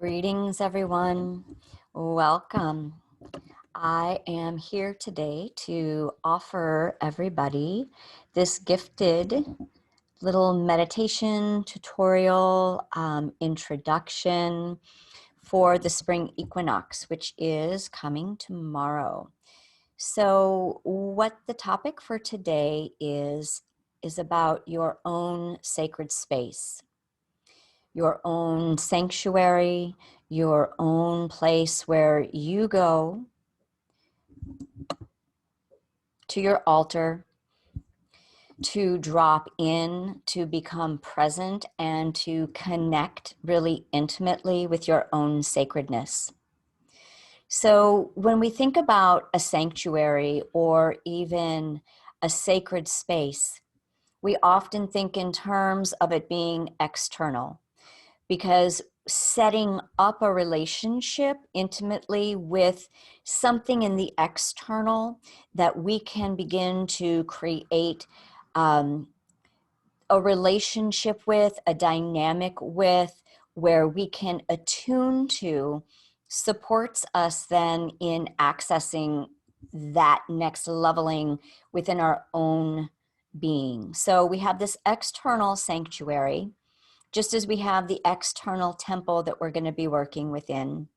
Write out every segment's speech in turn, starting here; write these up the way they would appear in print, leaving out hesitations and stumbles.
Greetings, everyone. Welcome. I am here today to offer everybody this gifted little meditation tutorial introduction for the spring equinox, which is coming tomorrow. So, what the topic for today is about your own sacred space, your own sanctuary, your own place where you go to your altar to drop in, to become present, and to connect really intimately with your own sacredness. So, when we think about a sanctuary or even a sacred space, we often think in terms of it being external, because setting up a relationship intimately with something in the external that we can begin to create a relationship with, a dynamic with, where we can attune to, supports us then in accessing that next leveling within our own being. So we have this external sanctuary, just as we have the external temple that we're going to be working within,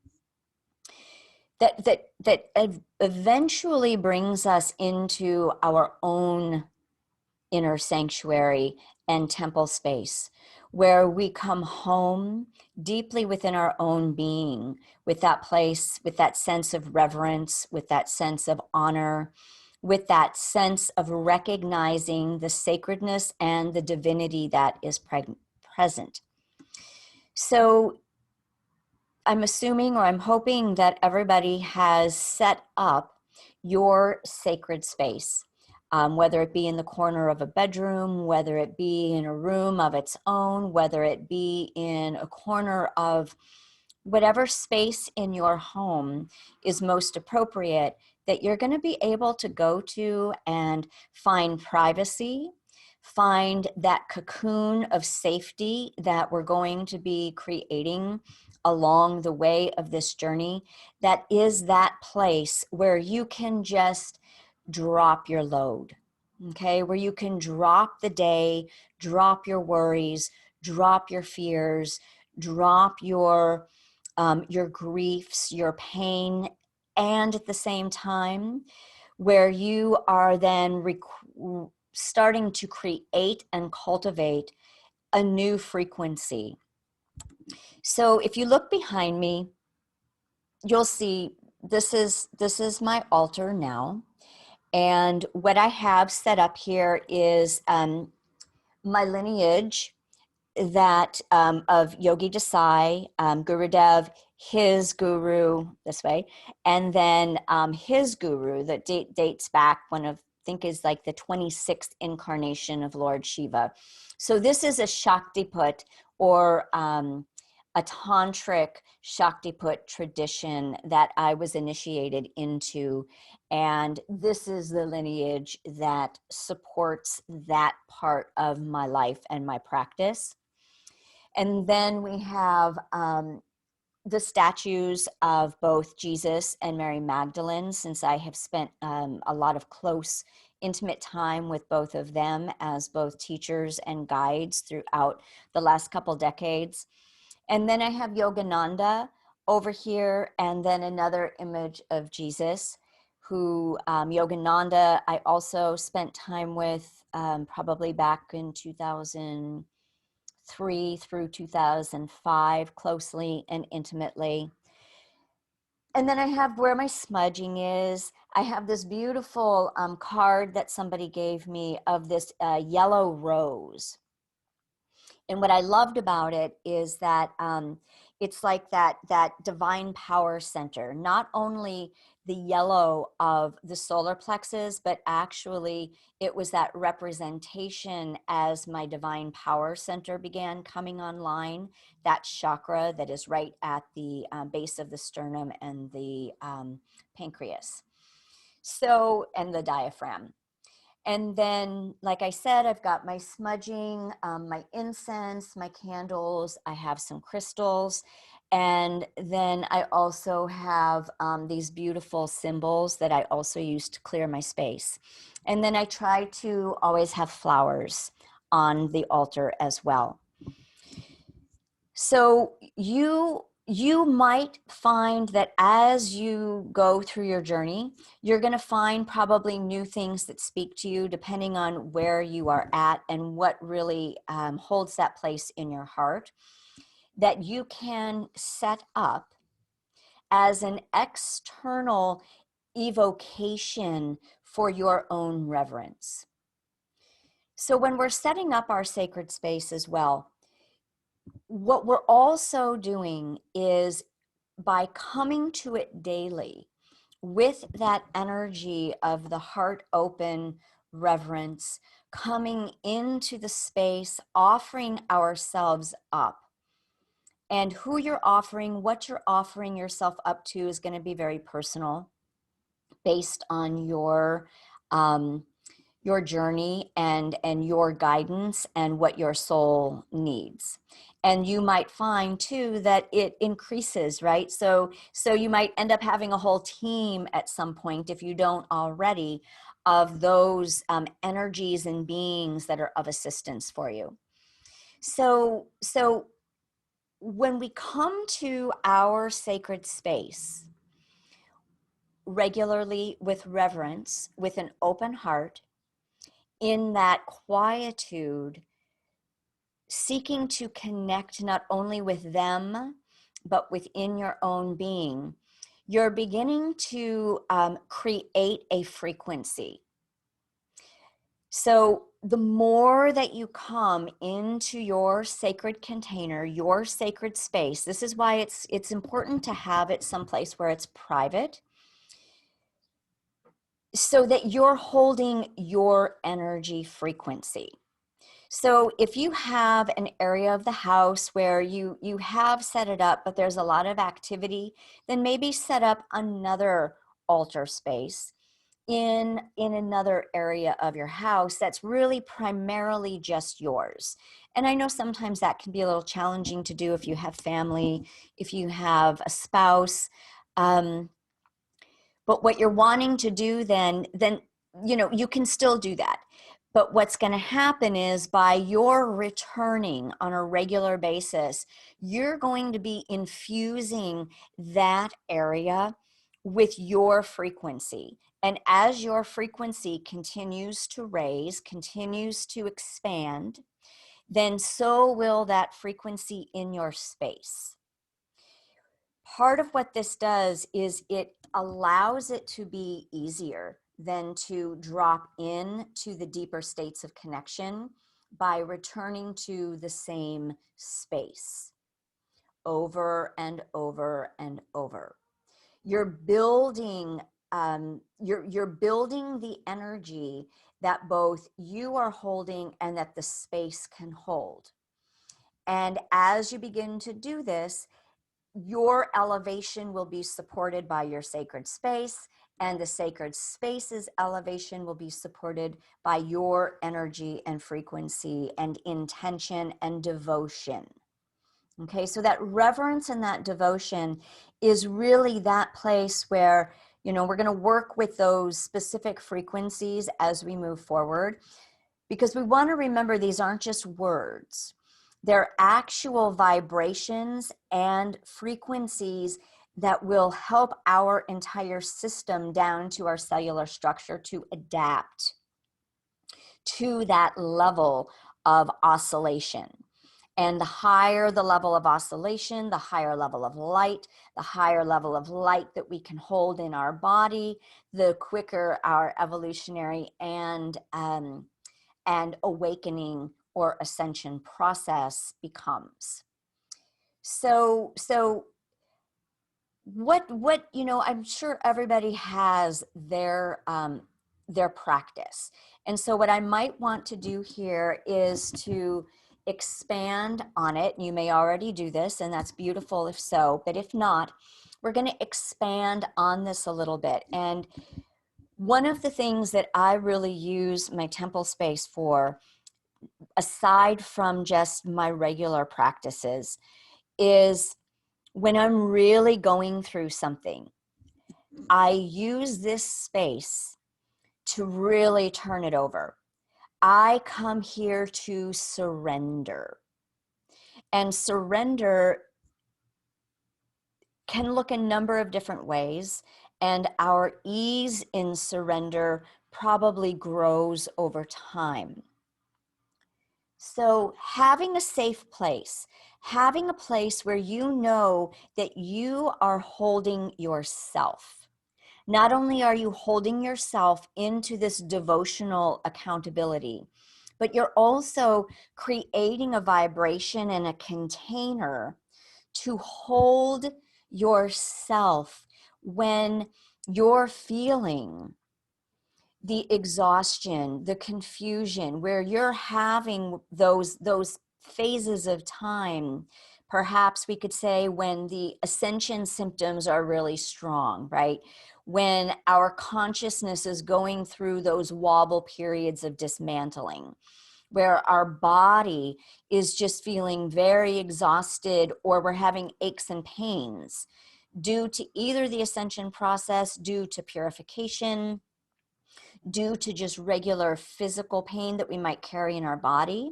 that eventually brings us into our own inner sanctuary and temple space, where we come home deeply within our own being, with that place, with that sense of reverence, with that sense of honor, with that sense of recognizing the sacredness and the divinity that is present. So I'm assuming, or I'm hoping, that everybody has set up your sacred space, whether it be in the corner of a bedroom, whether it be in a room of its own, whether it be in a corner of whatever space in your home is most appropriate, that you're going to be able to go to and find privacy, find that cocoon of safety that we're going to be creating along the way of this journey, that is that place where you can just drop your load, okay? Where you can drop the day, drop your worries, drop your fears, drop your griefs, your pain, and at the same time, where you are then starting to create and cultivate a new frequency. So if you look behind me, you'll see this is my altar now. And what I have set up here is my lineage that of Yogi Desai, Gurudev, his guru this way, and then his guru that dates back, one of, I think, is like the 26th incarnation of Lord Shiva. So this is a Shaktiput, or a tantric Shaktiput tradition that I was initiated into. And this is the lineage that supports that part of my life and my practice. And then we have the statues of both Jesus and Mary Magdalene, since I have spent a lot of close, intimate time with both of them as both teachers and guides throughout the last couple decades. And then I have Yogananda over here, and then another image of Jesus, who Yogananda I also spent time with probably back in 2003 through 2005, closely and intimately. And then I have where my smudging is. I have this beautiful card that somebody gave me of this yellow rose. And what I loved about it is that it's like that divine power center, not only the yellow of the solar plexus, but actually it was that representation as my divine power center began coming online, that chakra that is right at the base of the sternum and the pancreas. So, and the diaphragm. And then, like I said, I've got my smudging, my incense, my candles. I have some crystals. And then I also have these beautiful symbols that I also use to clear my space. And then I try to always have flowers on the altar as well. So you might find that as you go through your journey, you're going to find probably new things that speak to you depending on where you are at and what really holds that place in your heart, that you can set up as an external evocation for your own reverence. So when we're setting up our sacred space as well, what we're also doing is, by coming to it daily with that energy of the heart open reverence, coming into the space, offering ourselves up. And who you're offering, what you're offering yourself up to is going to be very personal, based on your journey and your guidance and what your soul needs. And you might find too that it increases, right? So you might end up having a whole team at some point, if you don't already, of those energies and beings that are of assistance for you. So when we come to our sacred space regularly with reverence, with an open heart, in that quietude, seeking to connect not only with them, but within your own being, you're beginning to create a frequency. So the more that you come into your sacred container, your sacred space, this is why it's important to have it someplace where it's private, so that you're holding your energy frequency. So if you have an area of the house where you have set it up, but there's a lot of activity, then maybe set up another altar space in another area of your house that's really primarily just yours. And I know sometimes that can be a little challenging to do if you have family, if you have a spouse. But what you're wanting to do then you can still do that. But what's going to happen is, by your returning on a regular basis, you're going to be infusing that area with your frequency. And as your frequency continues to raise, continues to expand, then so will that frequency in your space. Part of what this does is it allows it to be easier than to drop in to the deeper states of connection by returning to the same space over and over and over. You're building you're building the energy that both you are holding and that the space can hold. And as you begin to do this, your elevation will be supported by your sacred space, and the sacred space's elevation will be supported by your energy and frequency and intention and devotion. Okay, so that reverence and that devotion is really that place where, we're going to work with those specific frequencies as we move forward, because we want to remember these aren't just words. They're actual vibrations and frequencies that will help our entire system down to our cellular structure to adapt to that level of oscillation. And the higher the level of oscillation, the higher level of light, the higher level of light that we can hold in our body, the quicker our evolutionary and awakening or ascension process becomes. So what I'm sure everybody has their practice. And so what I might want to do here is to expand on it. You may already do this, and that's beautiful if so, but if not, we're going to expand on this a little bit. And One of the things that I really use my temple space for, aside from just my regular practices, is when I'm really going through something, I use this space to really turn it over. I come here to surrender. And surrender can look a number of different ways, and our ease in surrender probably grows over time. So having a safe place, having a place where you know that you are holding yourself. Not only are you holding yourself into this devotional accountability, but you're also creating a vibration and a container to hold yourself when you're feeling the exhaustion, the confusion, where you're having those phases of time. Perhaps we could say when the ascension symptoms are really strong, right? When our consciousness is going through those wobble periods of dismantling, where our body is just feeling very exhausted, or we're having aches and pains due to either the ascension process, due to purification, due to just regular physical pain that we might carry in our body.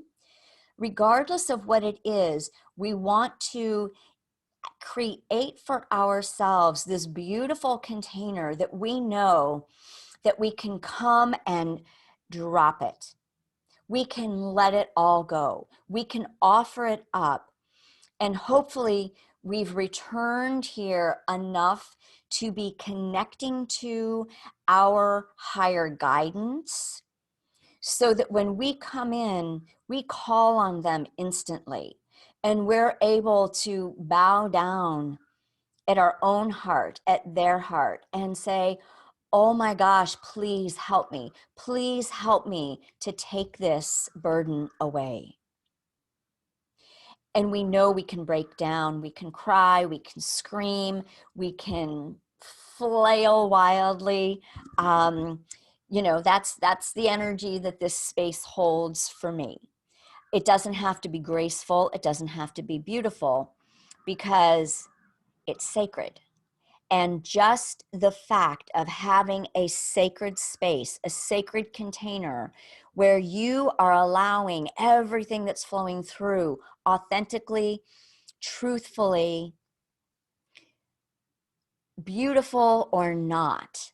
Regardless of what it is, we want to create for ourselves this beautiful container that we know that we can come and drop it. We can let it all go. We can offer it up. And hopefully we've returned here enough to be connecting to our higher guidance, so that when we come in, we call on them instantly, and we're able to bow down at our own heart, at their heart, and say, oh my gosh, please help me. Please help me to take this burden away. And we know we can break down, we can cry, we can scream, we can flail wildly. That's the energy that this space holds for me. It doesn't have to be graceful, it doesn't have to be beautiful, because it's sacred. And just the fact of having a sacred space, a sacred container where you are allowing everything that's flowing through authentically, truthfully, beautiful or not,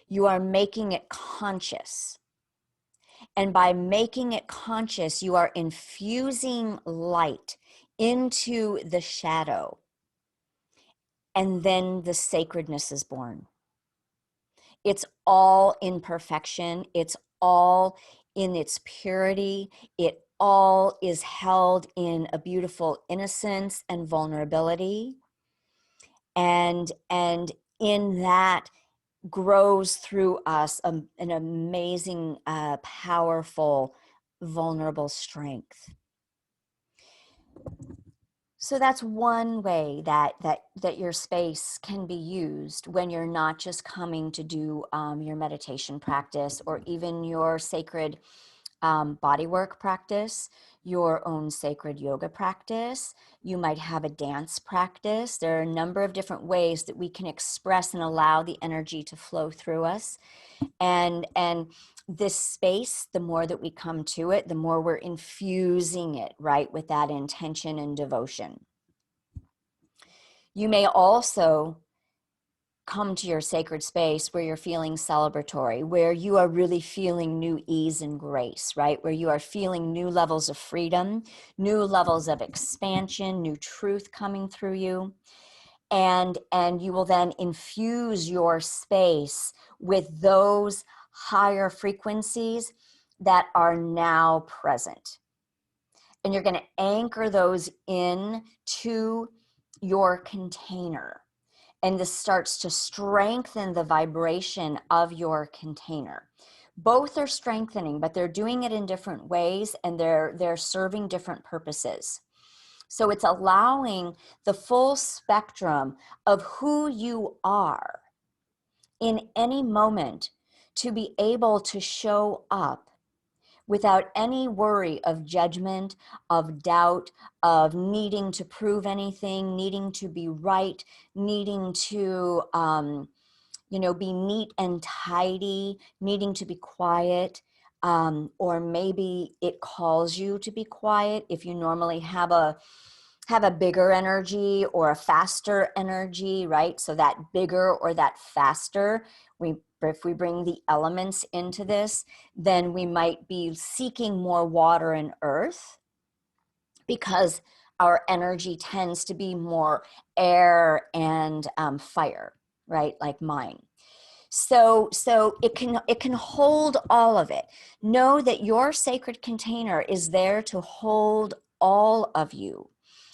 you are making it conscious. And by making it conscious, you are infusing light into the shadow. And then the sacredness is born. It's all in perfection. It's all in its purity. It all is held in a beautiful innocence and vulnerability. And in that grows through us an amazing, powerful, vulnerable strength. So that's one way that your space can be used when you're not just coming to do your meditation practice, or even your sacred bodywork practice, your own sacred yoga practice. You might have a dance practice. There are a number of different ways that we can express and allow the energy to flow through us. And this space, the more that we come to it, the more we're infusing it, right, with that intention and devotion. You may also come to your sacred space where you're feeling celebratory, where you are really feeling new ease and grace, right? Where you are feeling new levels of freedom, new levels of expansion, new truth coming through you. And you will then infuse your space with those higher frequencies that are now present. And you're going to anchor those in to your container. And this starts to strengthen the vibration of your container. Both are strengthening, but they're doing it in different ways, and they're serving different purposes. So it's allowing the full spectrum of who you are in any moment to be able to show up without any worry of judgment, of doubt, of needing to prove anything, needing to be right, needing to, be neat and tidy, needing to be quiet. Or maybe it calls you to be quiet if you normally have a bigger energy or a faster energy, right? So that bigger or that faster, if we bring the elements into this, then we might be seeking more water and earth, because our energy tends to be more air and fire, right? Like mine. So it can hold all of it. Know that your sacred container is there to hold all of you.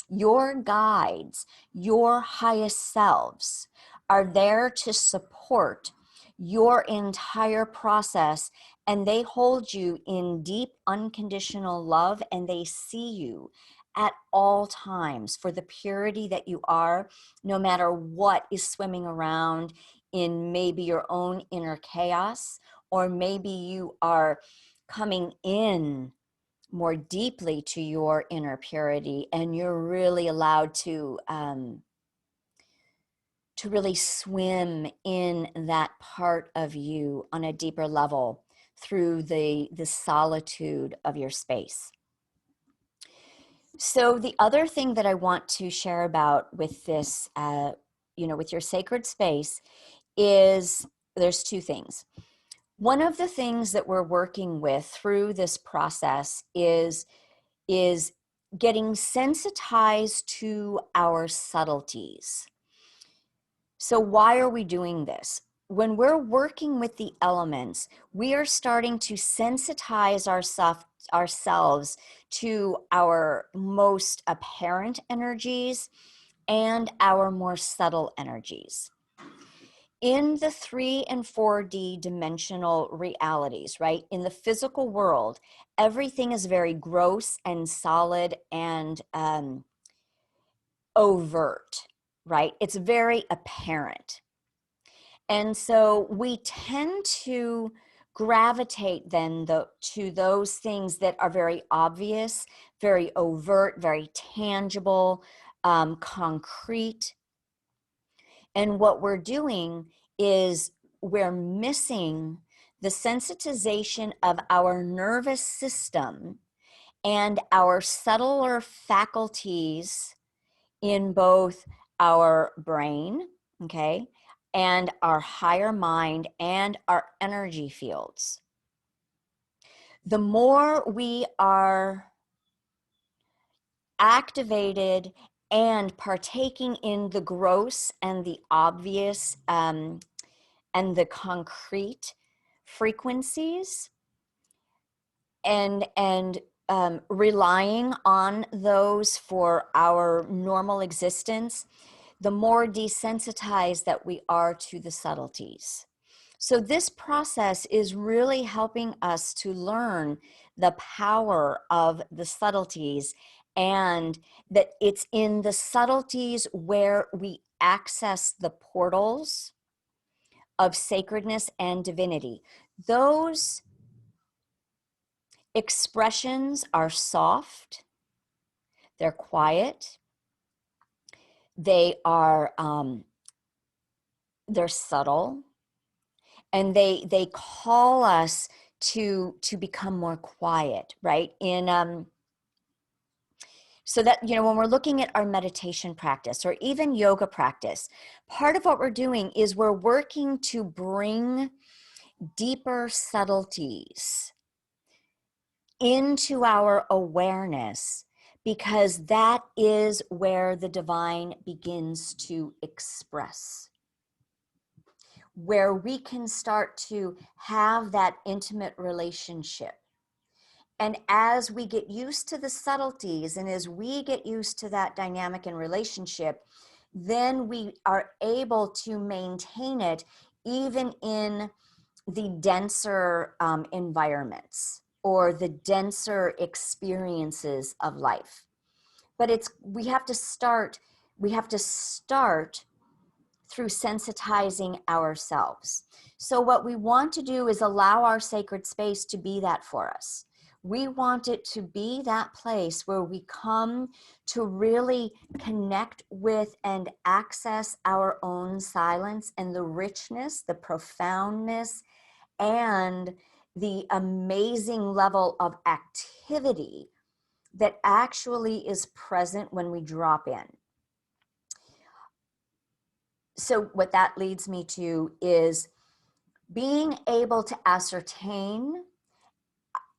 Your guides, your highest selves are there to support your entire process, and they hold you in deep unconditional love, and they see you at all times for the purity that you are, no matter what is swimming around in maybe your own inner chaos, or maybe you are coming in more deeply to your inner purity, and you're really allowed to really swim in that part of you on a deeper level through the solitude of your space. So the other thing that I want to share about with this, with your sacred space, is there's two things. One of the things that we're working with through this process is getting sensitized to our subtleties. So why are we doing this? When we're working with the elements, we are starting to sensitize ourselves to our most apparent energies and our more subtle energies. In the 3 and 4D dimensional realities, right? In the physical world, everything is very gross and solid and overt, right? It's very apparent. And so we tend to gravitate then to those things that are very obvious, very overt, very tangible, concrete. And what we're doing is we're missing the sensitization of our nervous system and our subtler faculties in both our brain, okay, and our higher mind and our energy fields. The more we are activated and partaking in the gross and the obvious and the concrete frequencies, and relying on those for our normal existence, the more desensitized that we are to the subtleties. So this process is really helping us to learn the power of the subtleties, and that it's in the subtleties where we access the portals of sacredness and divinity. Those expressions are soft, they're quiet, they are they're subtle, and they call us to become more quiet, right? So that, when we're looking at our meditation practice or even yoga practice, part of what we're doing is we're working to bring deeper subtleties into our awareness, because that is where the divine begins to express, where we can start to have that intimate relationship. And as we get used to the subtleties, and as we get used to that dynamic and relationship, then we are able to maintain it even in the denser environments or the denser experiences of life. But we have to start through sensitizing ourselves. So what we want to do is allow our sacred space to be that for us. We want it to be that place where we come to really connect with and access our own silence and the richness, the profoundness, and the amazing level of activity that actually is present when we drop in. So what that leads me to is being able to ascertain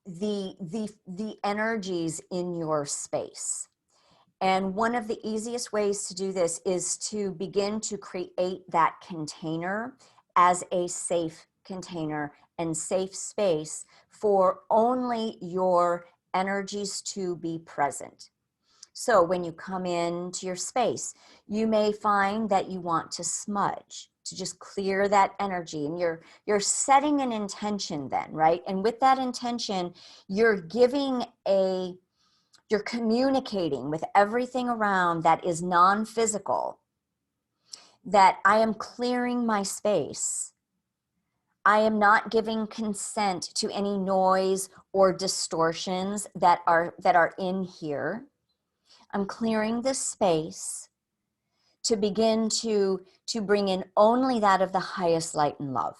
the energies in your space. And one of the easiest ways to do this is to begin to create that container as a safe container and safe space for only your energies to be present. So when you come into your space, you may find that you want to smudge, to just clear that energy, and you're setting an intention then, right? And with that intention, you're communicating with everything around that is non-physical, that I am clearing my space. I am not giving consent to any noise or distortions that are in here. I'm clearing the space to begin to bring in only that of the highest light and love.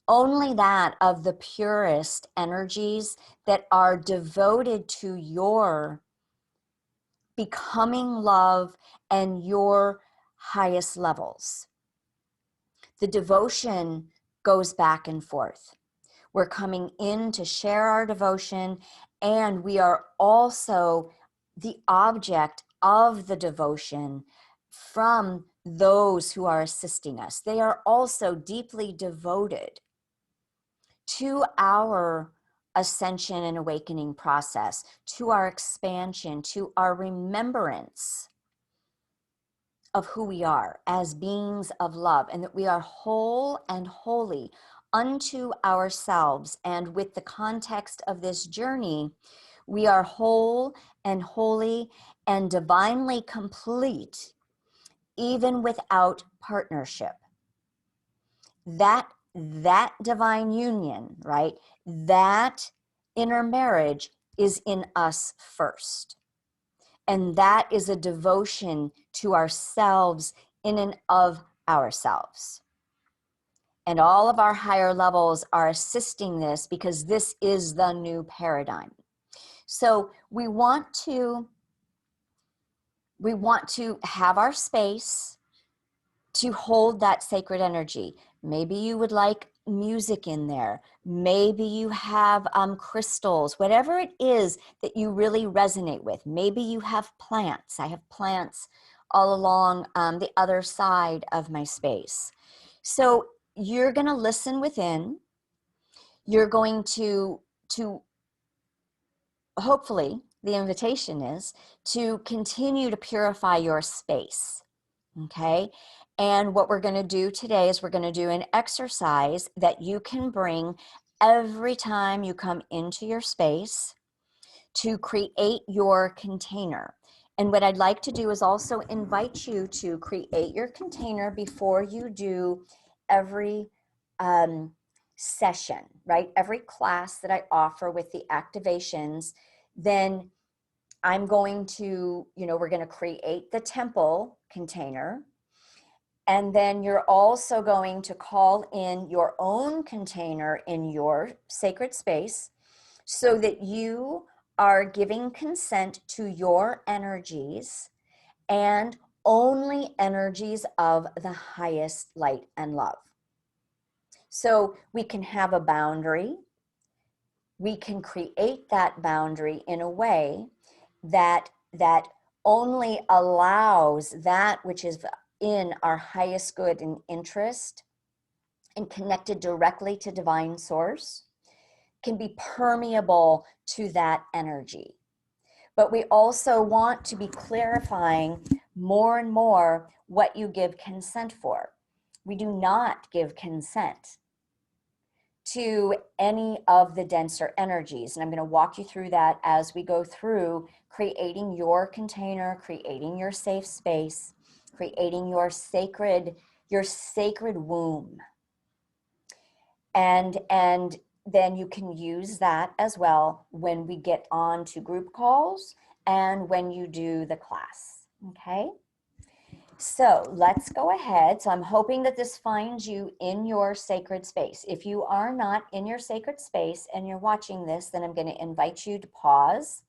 Only that of the purest energies that are devoted to your becoming love and your highest levels. The devotion goes back and forth. We're coming in to share our devotion, and we are also the object of the devotion from those who are assisting us. They are also deeply devoted to our ascension and awakening process, to our expansion, to our remembrance of who we are as beings of love, and that we are whole and holy unto ourselves. And with the context of this journey, we are whole and holy and divinely complete, even without partnership. That divine union, right? That inner marriage is in us first. And that is a devotion to ourselves in and of ourselves. And all of our higher levels are assisting this because this is the new paradigm. So we want to have our space to hold that sacred energy. Maybe you would like music in there. Maybe you have crystals, whatever it is that you really resonate with. Maybe you have plants. I have plants all along the other side of my space. So you're going to listen within. You're going to hopefully, the invitation is to continue to purify your space. Okay. And what we're going to do today is we're going to do an exercise that you can bring every time you come into your space to create your container. And what I'd like to do is also invite you to create your container before you do every session, right? Every class that I offer with the activations, then I'm going to, we're going to create the temple container. And then you're also going to call in your own container in your sacred space so that you are giving consent to your energies and only energies of the highest light and love. So we can have a boundary. We can create that boundary in a way that only allows that which is in our highest good and interest and connected directly to divine source can be permeable to that energy. But we also want to be clarifying more and more what you give consent for. We do not give consent to any of the denser energies. And I'm going to walk you through that as we go through creating your container, creating your safe space, creating your sacred your sacred womb. And then you can use that as well when we get on to group calls and when you do the class, okay? So let's go ahead. So I'm hoping that this finds you in your sacred space. If you are not in your sacred space and you're watching this, then I'm going to invite you to pause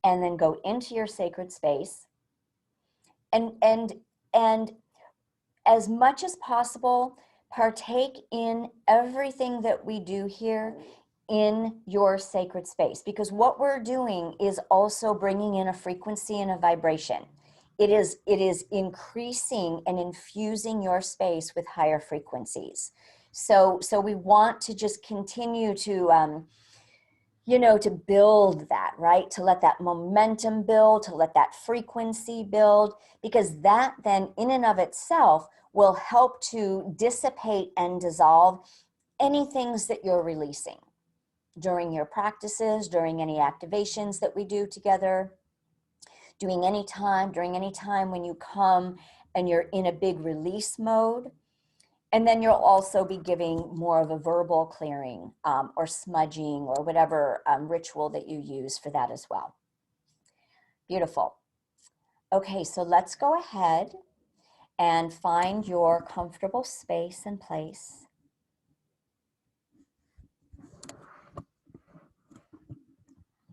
and then go into your sacred space. And as much as possible, partake in everything that we do here in your sacred space, because what we're doing is also bringing in a frequency and a vibration. It is increasing and infusing your space with higher frequencies. So we want to just continue to to build that, right? To let that momentum build, to let that frequency build, because that then in and of itself will help to dissipate and dissolve any things that you're releasing during your practices, during any activations that we do together, during any time when you come and you're in a big release mode. And then you'll also be giving more of a verbal clearing or smudging or whatever ritual that you use for that as well. Beautiful. Okay, so let's go ahead and find your comfortable space and place.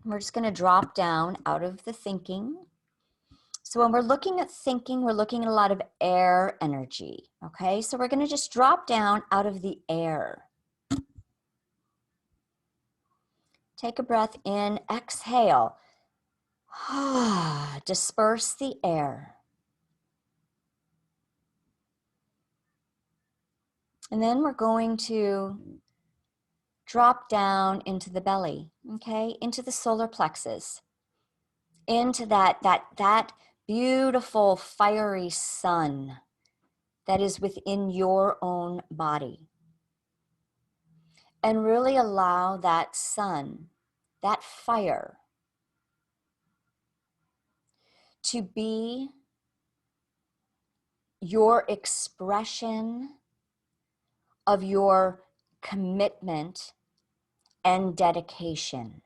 We're just going to drop down out of the thinking. So when we're looking at thinking, we're looking at a lot of air energy, okay? So we're going to just drop down out of the air. Take a breath in, exhale. Disperse the air. And then we're going to drop down into the belly, okay? Into the solar plexus, into that beautiful fiery sun that is within your own body. And really allow that sun, that fire, to be your expression of your commitment and dedication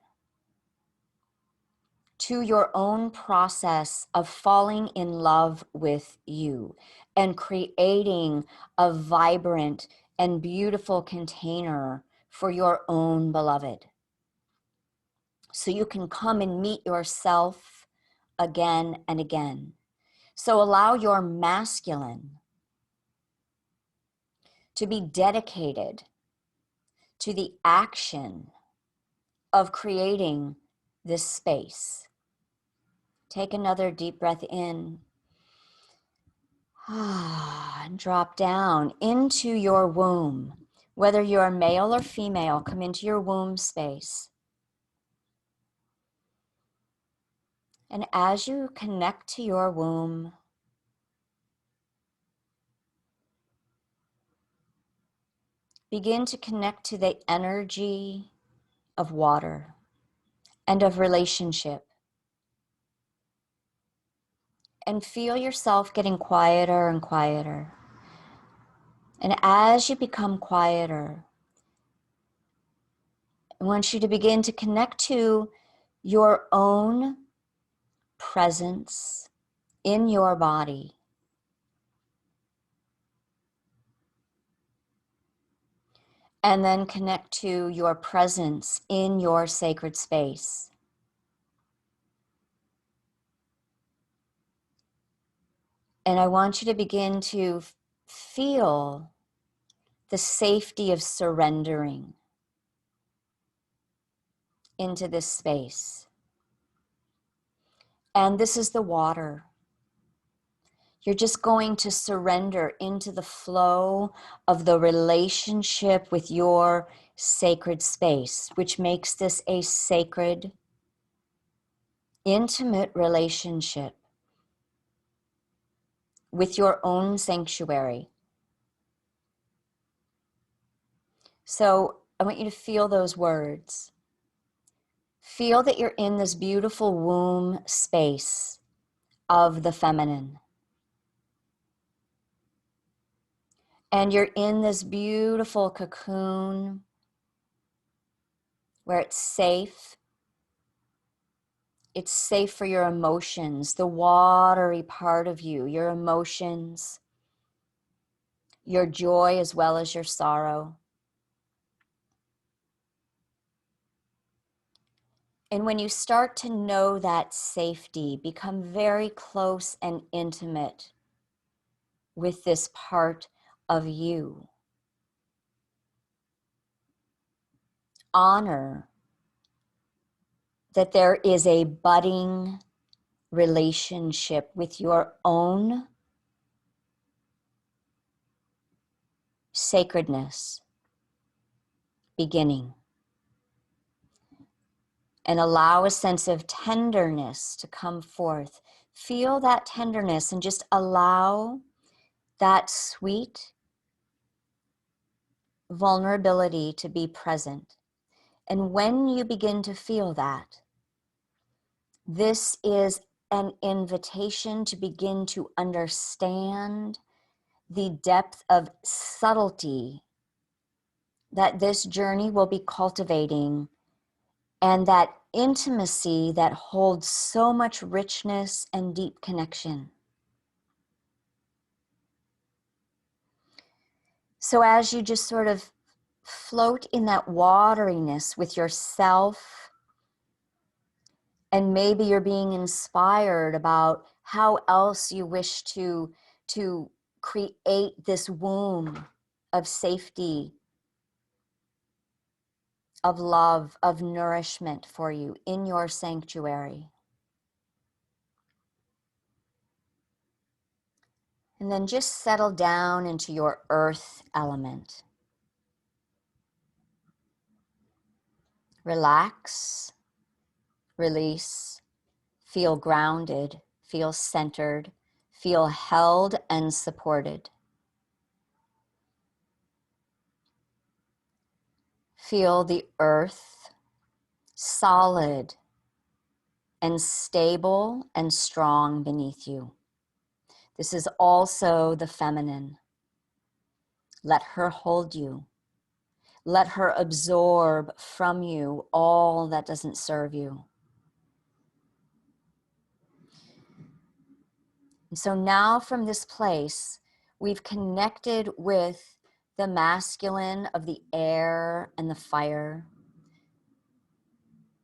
to your own process of falling in love with you and creating a vibrant and beautiful container for your own beloved. So you can come and meet yourself again and again. So allow your masculine to be dedicated to the action of creating this space. Take another deep breath in and drop down into your womb. Whether you're male or female, come into your womb space. And as you connect to your womb, begin to connect to the energy of water and of relationship. And feel yourself getting quieter and quieter. And as you become quieter, I want you to begin to connect to your own presence in your body. And then connect to your presence in your sacred space. And I want you to begin to feel the safety of surrendering into this space. And this is the water. You're just going to surrender into the flow of the relationship with your sacred space, which makes this a sacred, intimate relationship with your own sanctuary. So I want you to feel those words. Feel that you're in this beautiful womb space of the feminine. And you're in this beautiful cocoon where it's safe. It's safe for your emotions, the watery part of you, your emotions, your joy as well as your sorrow. And when you start to know that safety, become very close and intimate with this part of you. Honor that there is a budding relationship with your own sacredness beginning. And allow a sense of tenderness to come forth. Feel that tenderness and just allow that sweet vulnerability to be present. And when you begin to feel that, this is an invitation to begin to understand the depth of subtlety that this journey will be cultivating, and that intimacy that holds so much richness and deep connection. So as you just sort of float in that wateriness with yourself, and maybe you're being inspired about how else you wish to create this womb of safety, of love, of nourishment for you in your sanctuary. And then just settle down into your earth element. Relax, release, feel grounded, feel centered, feel held and supported. Feel the earth solid and stable and strong beneath you. This is also the feminine. Let her hold you. Let her absorb from you all that doesn't serve you. And so now from this place, we've connected with the masculine of the air and the fire.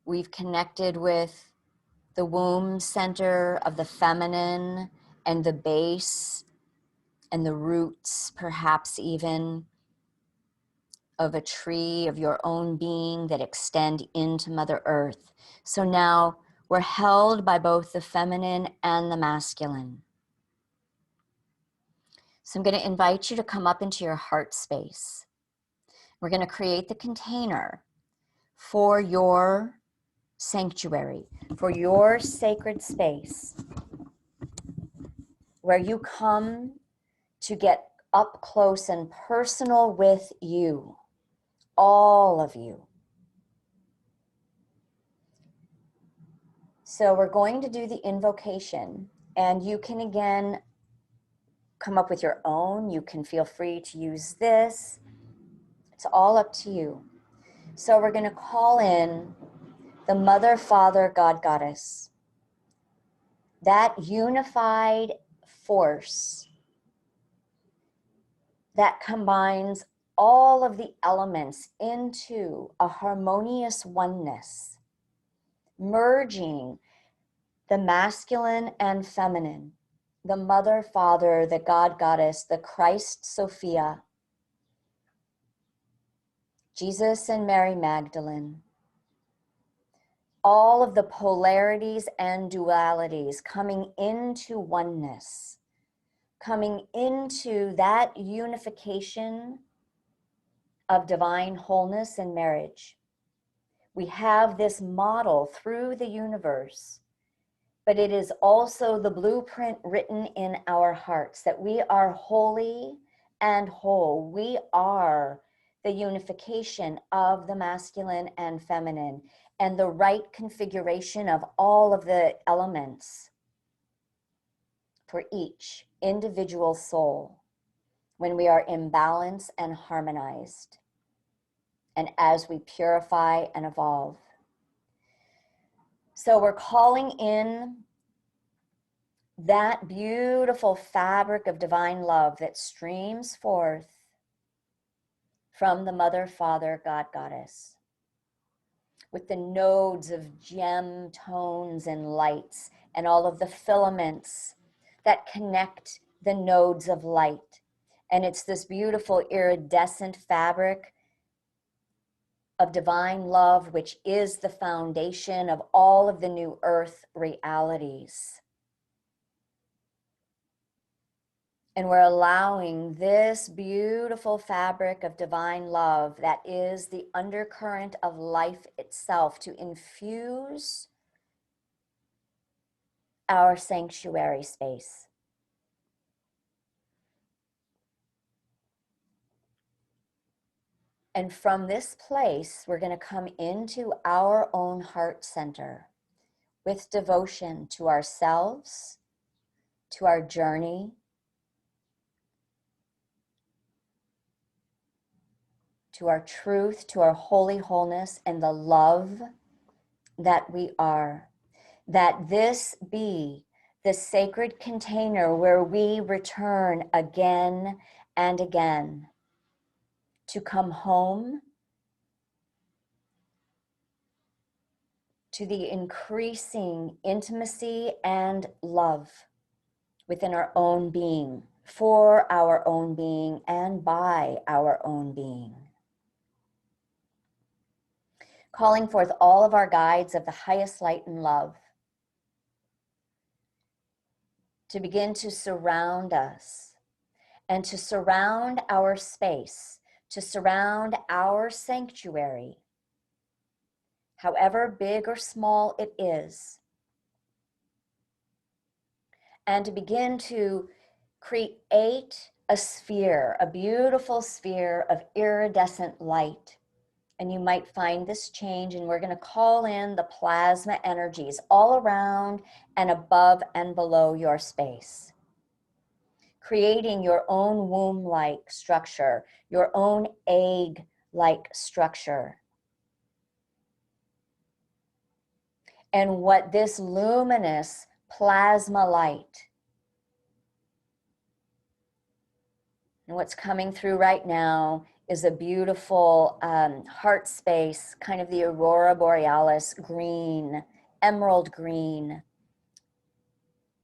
We've connected with the womb center of the feminine and the base and the roots, perhaps even, of a tree of your own being that extend into Mother Earth. So now we're held by both the feminine and the masculine. So I'm going to invite you to come up into your heart space. We're going to create the container for your sanctuary, for your sacred space, where you come to get up close and personal with you, all of you. So we're going to do the invocation, and you can again come up with your own. You can feel free to use this. It's all up to you. So we're going to call in the Mother, Father, God, Goddess, that unified force that combines all of the elements into a harmonious oneness, merging the masculine and feminine, the Mother, Father, the God, Goddess, the Christ, Sophia, Jesus and Mary Magdalene, all of the polarities and dualities coming into oneness, coming into that unification of divine wholeness and marriage. We have this model through the universe, but it is also the blueprint written in our hearts that we are holy and whole. We are the unification of the masculine and feminine, and the right configuration of all of the elements for each individual soul. when we are in balance and harmonized, and as we purify and evolve. So we're calling in that beautiful fabric of divine love that streams forth from the Mother, Father, God, Goddess, with the nodes of gem tones and lights and all of the filaments that connect the nodes of light. And it's this beautiful iridescent fabric of divine love, which is the foundation of all of the new earth realities. And we're allowing this beautiful fabric of divine love that is the undercurrent of life itself to infuse our sanctuary space. And from this place, we're going to come into our own heart center with devotion to ourselves, to our journey, to our truth, to our holy wholeness, and the love that we are. That this be the sacred container where we return again and again to come home to the increasing intimacy and love within our own being, for our own being, and by our own being. Calling forth all of our guides of the highest light and love to begin to surround us and to surround our space, to surround our sanctuary, however big or small it is, and to begin to create a sphere, a beautiful sphere of iridescent light. And you might find this change, and we're going to call in the plasma energies all around and above and below your space, creating your own womb-like structure, your own egg-like structure. And what this luminous plasma light, and what's coming through right now is a beautiful heart space, kind of the aurora borealis green, emerald green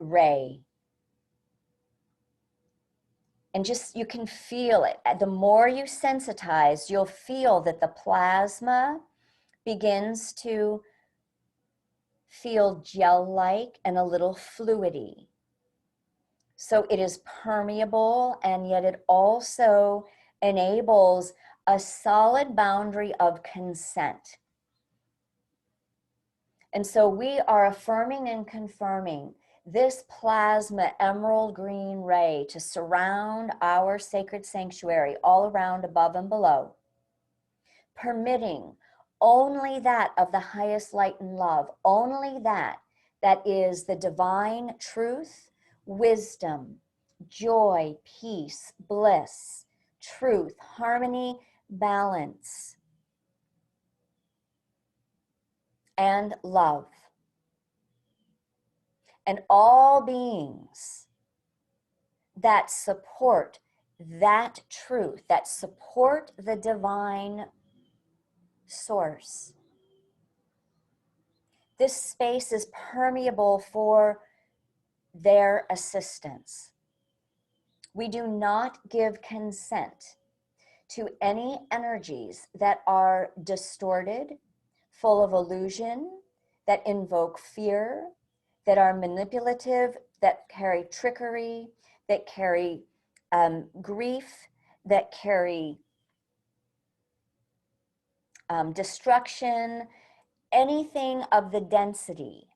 ray. And just, you can feel it. The more you sensitize, you'll feel that the plasma begins to feel gel-like and a little fluidy. So it is permeable, and yet it also enables a solid boundary of consent. And so we are affirming and confirming this plasma emerald green ray to surround our sacred sanctuary all around, above and below, permitting only that of the highest light and love, only that is the divine truth, wisdom, joy, peace, bliss, truth, harmony, balance, and love. And all beings that support that truth, that support the divine source. This space is permeable for their assistance. We do not give consent to any energies that are distorted, full of illusion, that invoke fear, that are manipulative, that carry trickery, that carry grief, that carry destruction. Anything of the density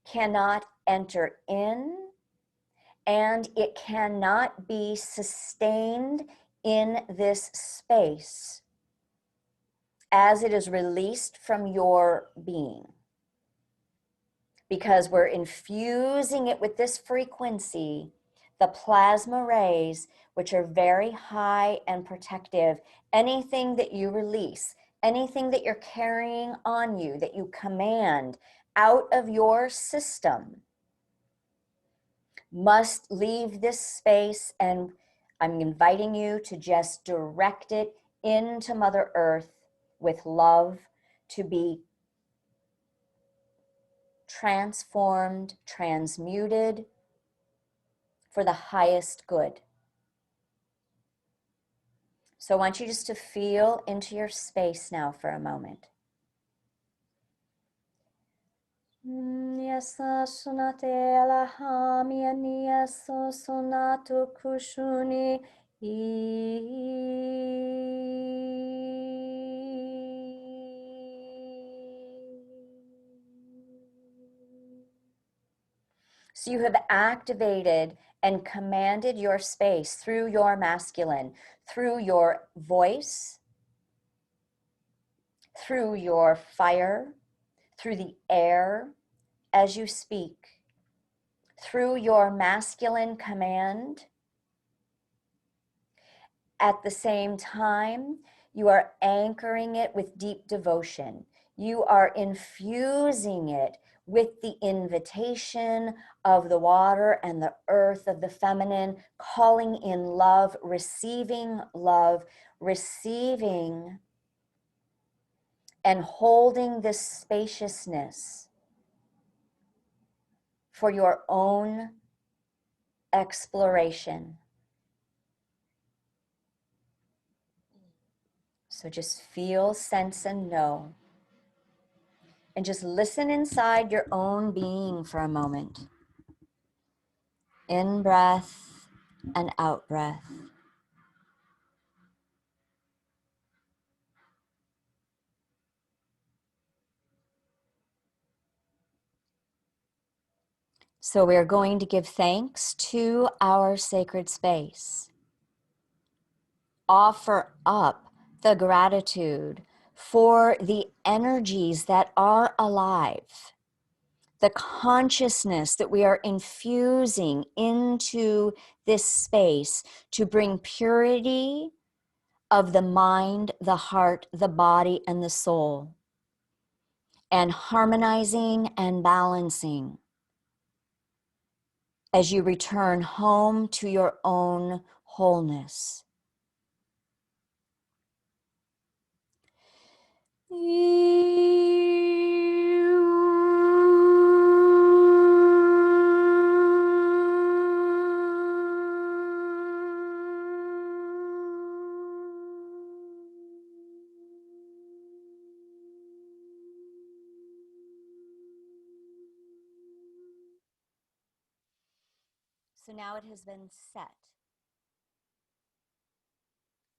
cannot enter in, and it cannot be sustained in this space as it is released from your being, because we're infusing it with this frequency the plasma rays, which are very high and protective, anything that you release, anything that you're carrying on you, that you command out of your system, must leave this space. And I'm inviting you to just direct it into Mother Earth with love, to be transformed, transmuted for the highest good. So I want you just to feel into your space now for a moment. Yasa sunate alahami aniyaso sonato kushuni. So you have activated and commanded your space through your masculine, through your voice, through your fire, through the air as you speak, through your masculine command. At the same time, you are anchoring it with deep devotion. You are infusing it with the invitation of the water and the earth of the feminine, calling in love, receiving and holding this spaciousness for your own exploration. So just feel, sense, and know. And just listen inside your own being for a moment. In breath and out breath. So we're going to give thanks to our sacred space. Offer up the gratitude for the energies that are alive, the consciousness that we are infusing into this space to bring purity of the mind, the heart, the body, and the soul, and harmonizing and balancing as you return home to your own wholeness. So now it has been set.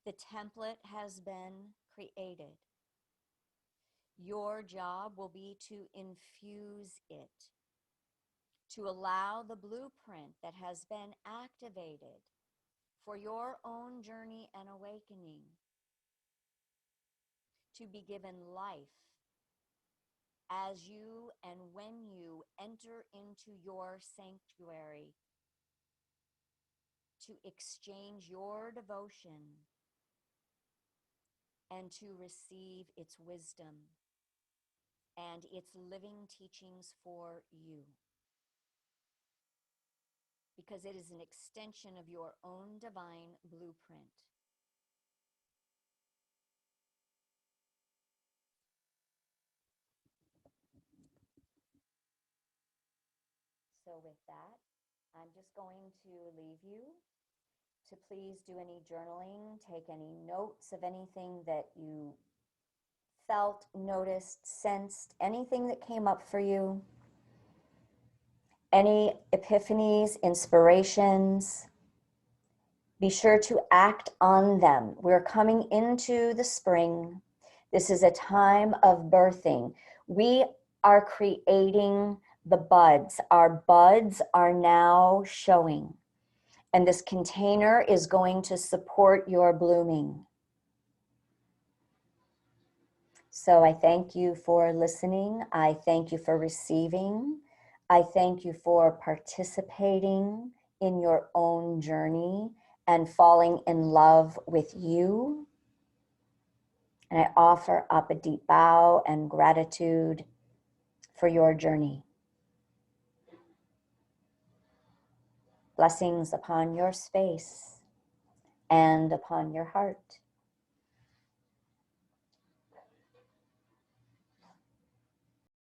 The template has been created. Your job will be to infuse it, to allow the blueprint that has been activated for your own journey and awakening to be given life as you and when you enter into your sanctuary to exchange your devotion and to receive its wisdom and its living teachings for you. Because it is an extension of your own divine blueprint. So with that, I'm just going to leave you to please do any journaling, take any notes of anything that you felt, noticed, sensed, anything that came up for you, any epiphanies, inspirations. Be sure to act on them. We're coming into the spring. This is a time of birthing. We are creating the buds. Our buds are now showing. And this container is going to support your blooming. So I thank you for listening. I thank you for receiving. I thank you for participating in your own journey and falling in love with you. And I offer up a deep bow and gratitude for your journey. Blessings upon your space and upon your heart.